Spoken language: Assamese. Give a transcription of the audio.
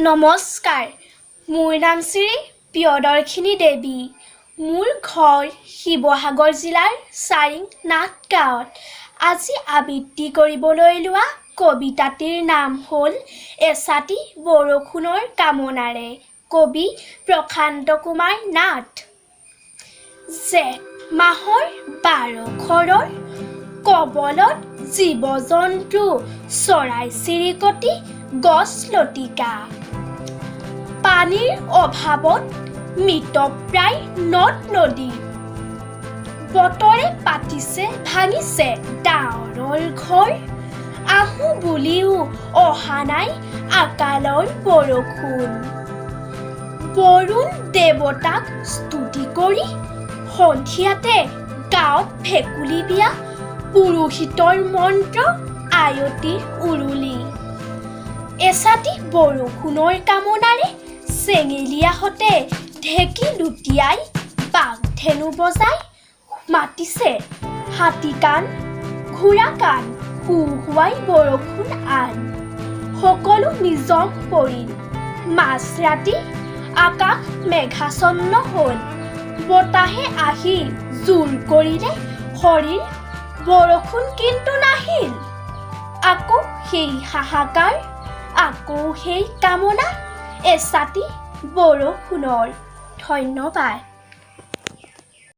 নমস্কাৰ, মোৰ নাম শ্ৰী প্ৰিয়দৰ্শিনী দেৱী। মোৰ ঘৰ শিৱসাগৰ জিলাৰ চাৰিংনাথ গাঁৱত। আজি আবৃত্তি কৰিবলৈ লোৱা কবিতাটিৰ নাম হ'ল এচাটি বৰষুণৰ কামনাৰে। কবি প্ৰশান্ত কুমাৰ নাথ। জেঠ মাহৰ 12 কবলত জীৱ-জন্তু, চৰাই-চিৰিকটি, গছ-লতিকা। পানীৰ অভাৱত মৃতপ্ৰায় নদ-নদী। বতৰে পাতিছে ভাঙিছে ডাৱৰৰ ঘৰ। আহোঁ বুলিও অহা নাই আকালৰ বৰষুণ। বৰুণ দেৱতাক স্তুতি কৰি সন্ধিয়াতে গাঁৱত ভেকুলী বিয়া। পুৰোহিতৰ মন্ত্ৰ আয়তিৰ উৰুলি। এচাটি বৰষুণৰ কামনাৰে চেঙেলীয়াহঁতে ঢেঁকী লুটিয়াই বাঘ-ধেনু বজাই মাতিছে হাতী কাণ ঘোঁৰা কাণ হুহুৱাই বৰষুণ আন। সকলো নিজম পৰিল মাজ-ৰাতি আকাশ মেঘাচ্ছন্ন হ'ল। বতাহে আহি জোৰ কৰিলে শৰীৰ বৰষুণ কিন্তু নাহিল। আকৌ সেই হাহাকাৰ, আকৌ সেই কামনা এচাটি বৰষুণৰ। ধন্যবাদ।